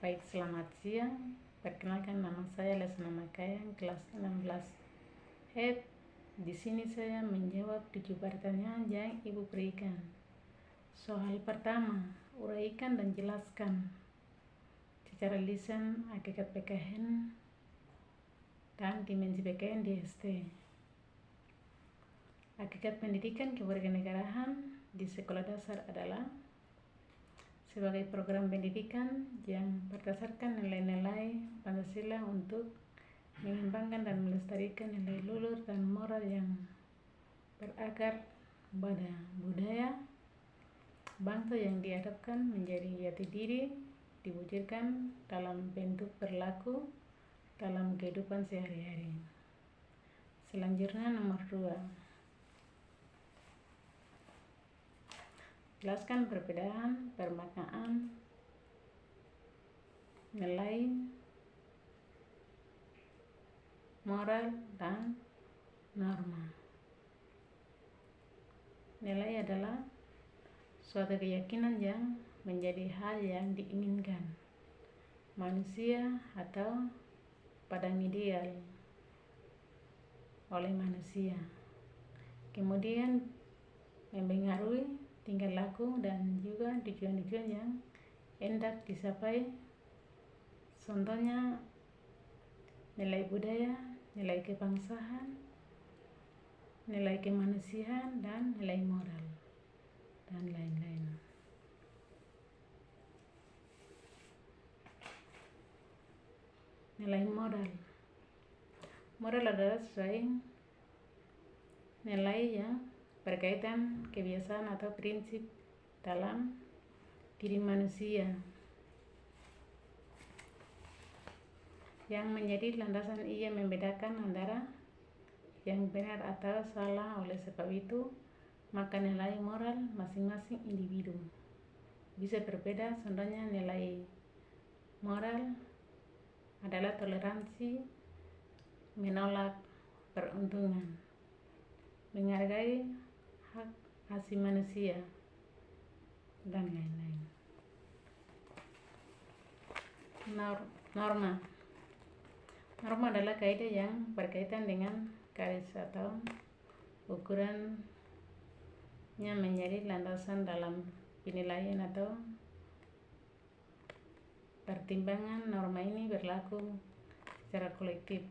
Baik, selamat siang. Perkenalkan, nama saya Lesna Makayang, kelas 16 HED. Di sini saya menjawab 7 pertanyaan yang Ibu berikan. Soal pertama, uraikan dan jelaskan secara lisan hakikat PKN dan dimensi PKN di ST. Hakikat pendidikan kewarganegaraan di sekolah dasar adalah sebagai program pendidikan yang berdasarkan nilai-nilai Pancasila untuk mengembangkan dan melestarikan nilai luhur dan moral yang berakar pada budaya bangsa yang dihadapkan menjadi jati diri diwujudkan dalam bentuk berlaku dalam kehidupan sehari-hari. Selanjutnya nomor 2. Jelaskan perbedaan permaknaan nilai moral dan norma. Nilai adalah suatu keyakinan yang menjadi hal yang diinginkan manusia atau padang ideal oleh manusia, kemudian mempengaruhi tingkah laku dan juga tujuan-tujuan yang hendak dicapai. Contohnya nilai budaya, nilai kebangsaan, nilai kemanusiaan, dan nilai moral, dan lain-lain. Nilai moral. Moral adalah sesuatu nilai yang berkaitan kebiasaan atau prinsip dalam diri manusia yang menjadi landasan ia membedakan antara yang benar atau salah. Oleh sebab itu, maka nilai moral masing-masing individu bisa berbeda. Contohnya nilai moral adalah toleransi, menolak peruntungan, menghargai hak asasi manusia, dan lain-lain. Norma. Norma adalah kaidah yang berkaitan dengan garis atau ukuran yang menjadi landasan dalam penilaian atau pertimbangan. Norma ini berlaku secara kolektif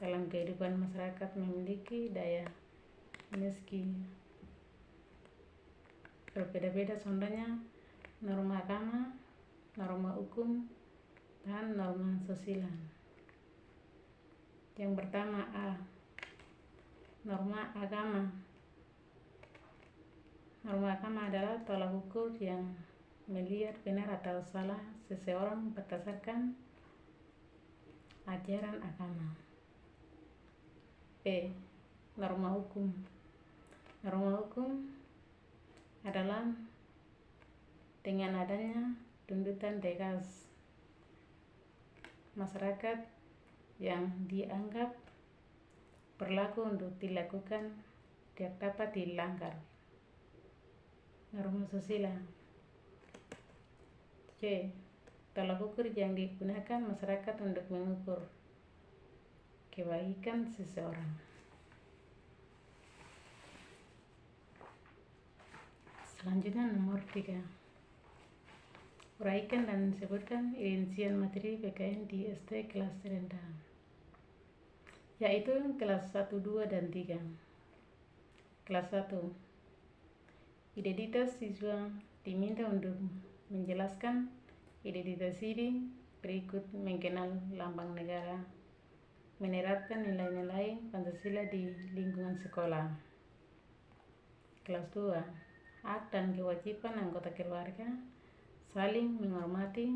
dalam kehidupan masyarakat, memiliki daya meski berbeda-beda. Contohnya norma agama, norma hukum, dan norma sosial. Yang pertama, A. Norma agama. Norma agama adalah tolak ukur yang melihat benar atau salah seseorang berdasarkan ajaran agama. B. Norma hukum. Norma hukum adalah dengan adanya tuntutan tegas masyarakat yang dianggap berlaku untuk dilakukan tidak dapat dilanggar. Norma sosial. C. Tolak ukur yang digunakan masyarakat untuk mengukur kebaikan seseorang. Selanjutnya nomor 3. Uraikan dan sebutkan rincian materi PKN di ST kelas rendah, yaitu kelas 1, 2, dan 3. Kelas 1. Identitas siswa diminta untuk menjelaskan identitas diri berikut: mengenal lambang negara, menerapkan nilai-nilai Pancasila di lingkungan sekolah. Kelas 2. Hak dan kewajiban anggota keluarga saling menghormati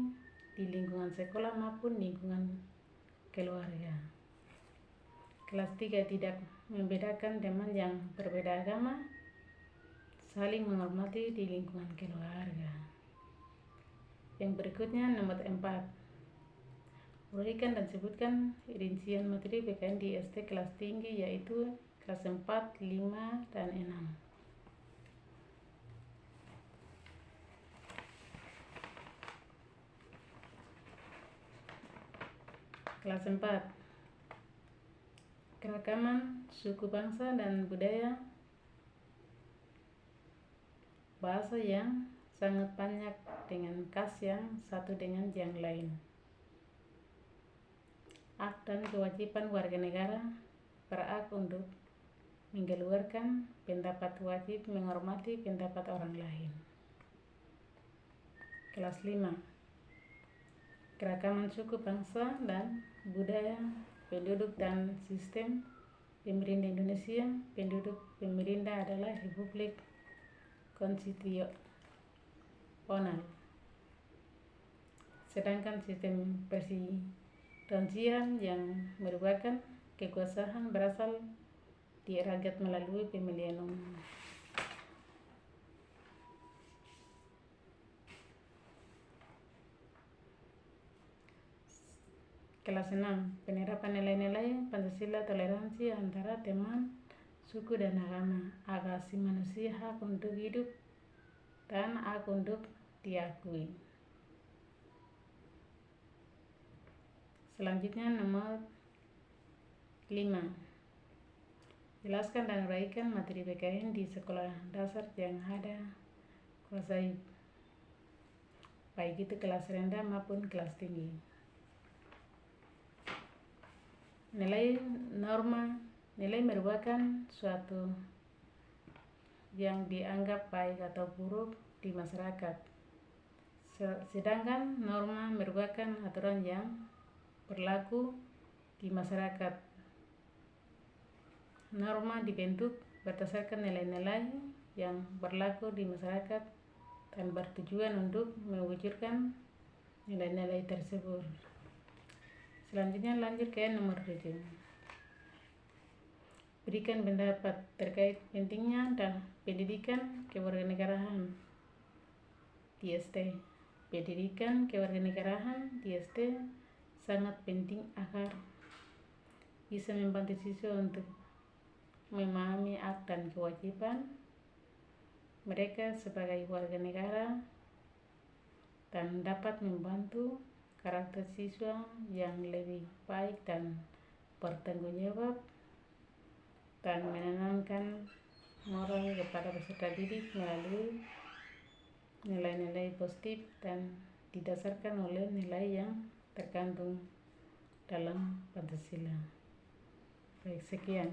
di lingkungan sekolah maupun lingkungan keluarga. Kelas 3. Tidak membedakan teman yang berbeda agama, saling menghormati di lingkungan keluarga. Yang berikutnya nomor 4. Uraikan dan sebutkan rincian materi PKN di ST kelas tinggi, yaitu kelas 4, 5, dan 6. Kelas 4. Keragaman suku bangsa dan budaya. Bahasa yang sangat banyak dengan khas yang satu dengan yang lain. Hak dan kewajiban warga negara. Berhak untuk mengeluarkan pendapat, wajib menghormati pendapat orang lain. Kelas 5. Keragaman suku bangsa dan budaya, penduduk dan sistem pemerintah Indonesia. Penduduk pemerintah adalah Republik Konstitusional. Sedangkan sistem presidensial yang merupakan kekuasaan berasal di rakyat melalui pemilihan umum. Kelas 6. Penerapan nilai-nilai Pancasila, toleransi antara teman, suku dan agama, hak asasi manusia, hak untuk hidup, dan hak untuk diakui. Selanjutnya nomor 5. Jelaskan dan uraikan materi PKN di sekolah dasar yang ada kuasai, baik itu kelas rendah maupun kelas tinggi. Nilai norma. Nilai merupakan suatu yang dianggap baik atau buruk di masyarakat. Sedangkan norma merupakan aturan yang berlaku di masyarakat. Norma dibentuk berdasarkan nilai-nilai yang berlaku di masyarakat dan bertujuan untuk mewujudkan nilai-nilai tersebut. Selanjutnya lanjut ke nomor 7. Berikan pendapat terkait pentingnya dan pendidikan kewarganegaraan di SD. Pendidikan kewarganegaraan di SD sangat penting agar bisa membantu siswa untuk memahami hak dan kewajiban mereka sebagai warga negara dan dapat membantu karakter siswa yang lebih baik dan bertanggung jawab, dan menanamkan moral kepada peserta didik melalui nilai-nilai positif dan didasarkan oleh nilai yang terkandung dalam Pancasila. Baik, sekian.